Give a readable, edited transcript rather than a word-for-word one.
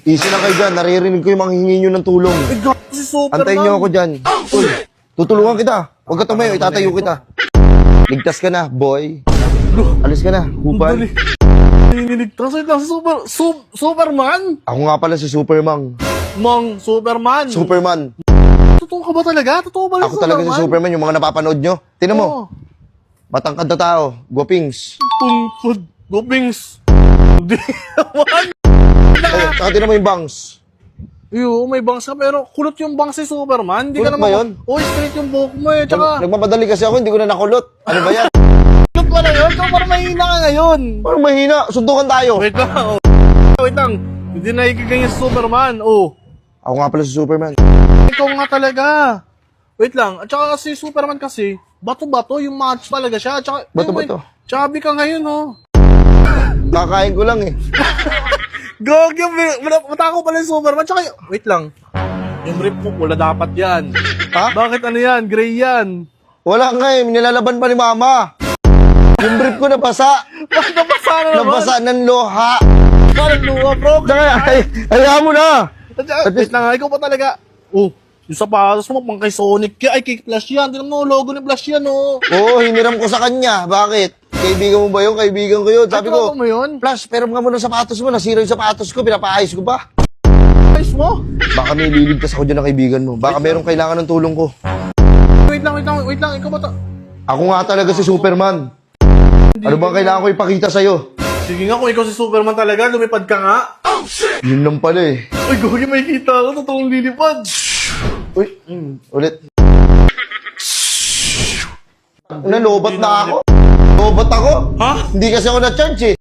Easy lang kayo dyan. Naririnig ko yung mga hingi nyo ng tulong. Eh, gago si Superman. Antayin nyo ako dyan. Uy, tutulungan kita. Huwag ka tumayo, itatayo kita. Ligtas ka na, boy. Alis ka na, hupan. Niniligtas. Wait lang, si Superman? Ako nga pala si Superman. Superman. Superman. Totoo ka ba talaga? Totoo ba Ako talaga si Superman, yung mga napapanood nyo. Tinan mo, Oo. matangkad na tao, guwapings. Pungkod. Gopings. Hindi naman. Saka tinan mo yung bangs. Iyo, may bangs ka pero kulot yung bangs si Superman. Hindi ka Kulot ba naman. yun? Oh, straight yung buhok mo eh. Tsaka, Nagmamadali kasi ako, hindi ko na nakulot. Ano ba yan? kulot pa na yun. Tsaka parang mahina ka ngayon. Parang mahina, suntukan tayo. Wait lang. Oh. Wait lang. Hindi nakikiganyan si Superman. Oh. Ako nga pala si Superman. Ikaw nga talaga. Wait lang. At saka si Superman kasi, bato-bato, yung match talaga siya. At saka, Bato-bato? Chubby ka ngayon, oh. Kakain ko lang eh. Gog, yung matako pala yung Superman. Tsaka, wait lang. Yung rip mo, wala dapat yan. Ha? Bakit ano yan? Gray yan. Wala nga eh, nilalaban pa ni Mama. Yung brief ko nabasa. Bakit nabasa na naman? Nabasa ng loha. Parang luha, bro. Tsaka, hayaan mo na. At saka, wait lang, ikaw pa talaga. Oh, yung sapatos mo, pang kay Sonic. Ay, kay Flash yan. Tignan mo, logo ni Flash yan, oh. Oo, hiniram ko sa kanya. Bakit? Kaibigan mo ba yun? Kaibigan ko yun. Sabi ko, mo yun? Flash, pero nga mo ng sapatos mo. Nasira yung sapatos ko. Pinapaayos ko pa. Ayos mo? Baka may liligtas ako dyan ng kaibigan mo. Baka merong kailangan ng tulong ko. Wait lang. Ikaw ba Ako nga talaga si Superman. Ano bang kailangan ko ipakita sa'yo? Sige nga, kung ikaw si Superman talaga, lumipad ka nga. Yun lang pala eh. Uy, Gogi, may kita ako. Totoong lilipad. Uy, ulit. Nalobat na ako. Lobat ako. Ha? Hindi kasi ako na-charge eh.